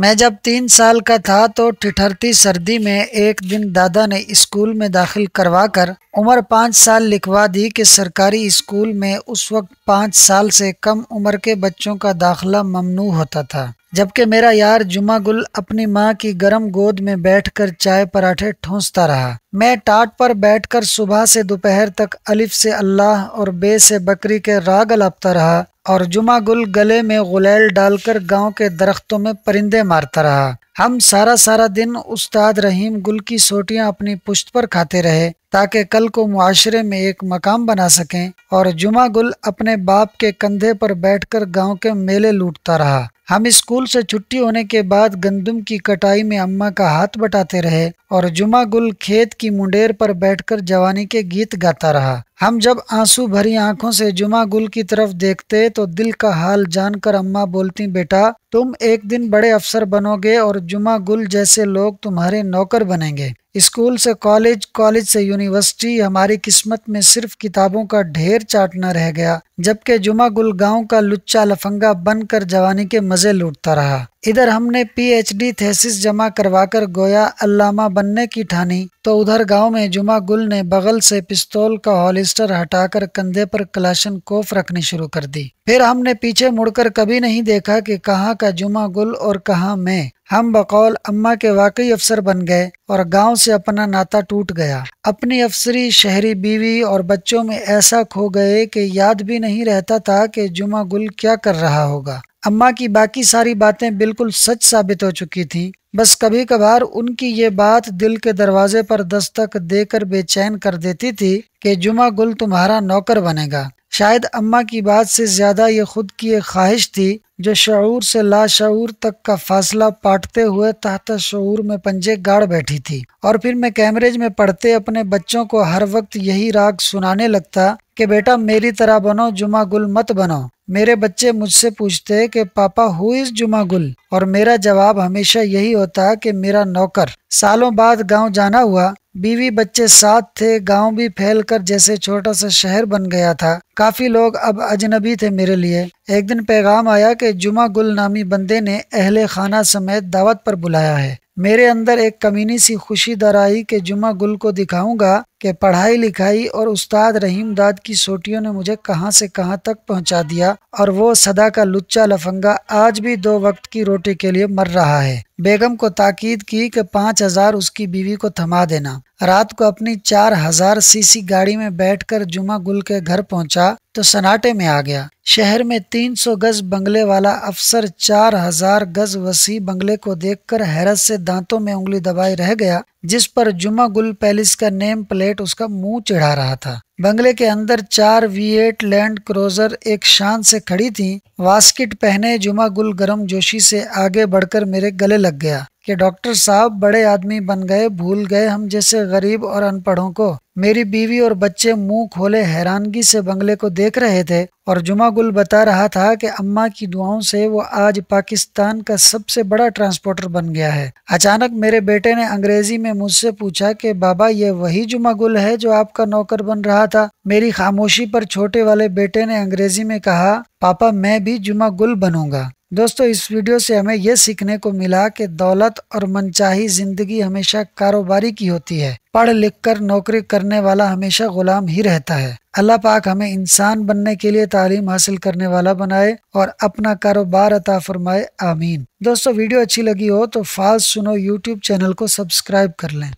میں جب 3 سال کا تھا تو ٹھٹھرتی سردی میں ایک دن دادا نے اسکول میں داخل کروا کر عمر 5 سال لکھوا دی کہ سرکاری اسکول میں اس وقت 5 سال سے کم عمر کے بچوں کا داخلہ ممنوع ہوتا تھا، جبکہ میرا یار جمعہ گل اپنی ماں کی گرم گود میں بیٹھ کر چائے پراٹھے ٹھونستا رہا۔ میں ٹاٹ پر بیٹھ کر صبح سے دوپہر تک الف سے اللہ اور بے سے بکری کے راگ الاپتا رہا، اور جمعہ گل گلے میں غلیل ڈال کر گاؤں کے درختوں میں پرندے مارتا رہا۔ ہم سارا دن استاد رحیم گل کی سوٹیاں اپنی پشت پر کھاتے رہے تاکہ کل کو معاشرے میں ایک مقام بنا سکیں، اور جمعہ گل اپنے باپ کے کندھے پر بیٹھ کر گاؤں کے میلے لوٹتا رہا۔ ہم اسکول سے چھٹی ہونے کے بعد گندم کی کٹائی میں اماں کا ہاتھ بٹاتے رہے، اور جمعہ گل کھیت کی منڈیر پر بیٹھ کر جوانی کے گیت گاتا رہا۔ ہم جب آنسو بھری آنکھوں سے جمعہ گل کی طرف دیکھتے تو دل کا حال جان کر اماں بولتی، بیٹا تم ایک دن بڑے افسر بنو گے اور جمعہ گل جیسے لوگ تمہارے نوکر بنیں گے۔ اسکول سے کالج، کالج سے یونیورسٹی، ہماری قسمت میں صرف کتابوں کا ڈھیر چاٹنا رہ گیا، جبکہ جمعہ گل گاؤں کا لچا لفنگا بن کر جوانی کے مزے لوٹتا رہا۔ ادھر ہم نے پی ایچ ڈی تھیسس جمع کروا کر گویا علامہ بننے کی ٹھانی، تو ادھر گاؤں میں جمعہ گل نے بغل سے پستول کا ہولسٹر ہٹا کر کندھے پر کلاشن کوف رکھنی شروع کر دی۔ پھر ہم نے پیچھے مڑ کر کبھی نہیں دیکھا کہ کہاں کا جمعہ گل اور کہاں میں۔ ہم بقول اماں کے واقعی افسر بن گئے اور گاؤں سے اپنا ناتا ٹوٹ گیا۔ اپنی افسری، شہری بیوی اور بچوں میں ایسا کھو گئے کہ یاد بھی نہیں رہتا تھا کہ جمعہ گل کیا کر رہا ہوگا۔ اماں کی باقی ساری باتیں بالکل سچ ثابت ہو چکی تھیں، بس کبھی کبھار ان کی یہ بات دل کے دروازے پر دستک دے کر بے چین کر دیتی تھی کہ جمعہ گل تمہارا نوکر بنے گا۔ شاید اماں کی بات سے زیادہ یہ خود کی ایک خواہش تھی جو شعور سے لاشعور تک کا فاصلہ پاٹتے ہوئے تحت شعور میں پنجے گاڑ بیٹھی تھی، اور پھر میں کیمبرج میں پڑھتے اپنے بچوں کو ہر وقت یہی راگ سنانے لگتا کہ بیٹا میری طرح بنو، جمعہ گل مت بنو۔ میرے بچے مجھ سے پوچھتے کہ پاپا ہو از جمعہ گل، اور میرا جواب ہمیشہ یہی ہوتا کہ میرا نوکر۔ سالوں بعد گاؤں جانا ہوا، بیوی بچے ساتھ تھے، گاؤں بھی پھیل کر جیسے چھوٹا سا شہر بن گیا تھا، کافی لوگ اب اجنبی تھے میرے لیے۔ ایک دن پیغام آیا کہ جمعہ گل نامی بندے نے اہل خانہ سمیت دعوت پر بلایا ہے۔ میرے اندر ایک کمینی سی خوشی در آئی کہ جمعہ گل کو دکھاؤں گا کہ پڑھائی لکھائی اور استاد رحیم داد کی سوٹیوں نے مجھے کہاں سے کہاں تک پہنچا دیا، اور وہ سدا کا لچا لفنگا آج بھی 2 وقت کی روٹی کے لیے مر رہا ہے۔ بیگم کو تاکید کی کہ 5,000 اس کی بیوی کو تھما دینا۔ رات کو اپنی 4,000 سی سی گاڑی میں بیٹھ کر جمعہ گل کے گھر پہنچا تو سناٹے میں آ گیا۔ شہر میں 300 گز بنگلے والا افسر 4,000 گز وسیع بنگلے کو دیکھ کر حیرت سے دانتوں میں انگلی دبائے رہ گیا، جس پر جمعہ گل پیلس کا نیم پلیٹ اس کا منہ چڑھا رہا تھا۔ بنگلے کے اندر 4 V8 لینڈ کروزر ایک شان سے کھڑی تھیں۔ واسکٹ پہنے جمعہ گل گرم جوشی سے آگے بڑھ کر میرے گلے لگ گیا کہ ڈاکٹر صاحب بڑے آدمی بن گئے، بھول گئے ہم جیسے غریب اور ان پڑھوں کو۔ میری بیوی اور بچے منہ کھولے حیرانگی سے بنگلے کو دیکھ رہے تھے، اور جمعہ گل بتا رہا تھا کہ اماں کی دعاؤں سے وہ آج پاکستان کا سب سے بڑا ٹرانسپورٹر بن گیا ہے۔ اچانک میرے بیٹے نے انگریزی میں مجھ سے پوچھا کہ بابا یہ وہی جمعہ گل ہے جو آپ کا نوکر بن رہا تھا؟ میری خاموشی پر چھوٹے والے بیٹے نے انگریزی میں کہا، پاپا میں بھی جمعہ گل بنوں گا۔ دوستو، اس ویڈیو سے ہمیں یہ سیکھنے کو ملا کہ دولت اور منچاہی زندگی ہمیشہ کاروباری کی ہوتی ہے۔ پڑھ لکھ کر نوکری کرنے والا ہمیشہ غلام ہی رہتا ہے۔ اللہ پاک ہمیں انسان بننے کے لیے تعلیم حاصل کرنے والا بنائے اور اپنا کاروبار عطا فرمائے، آمین۔ دوستو، ویڈیو اچھی لگی ہو تو فالس سنو یوٹیوب چینل کو سبسکرائب کر لیں۔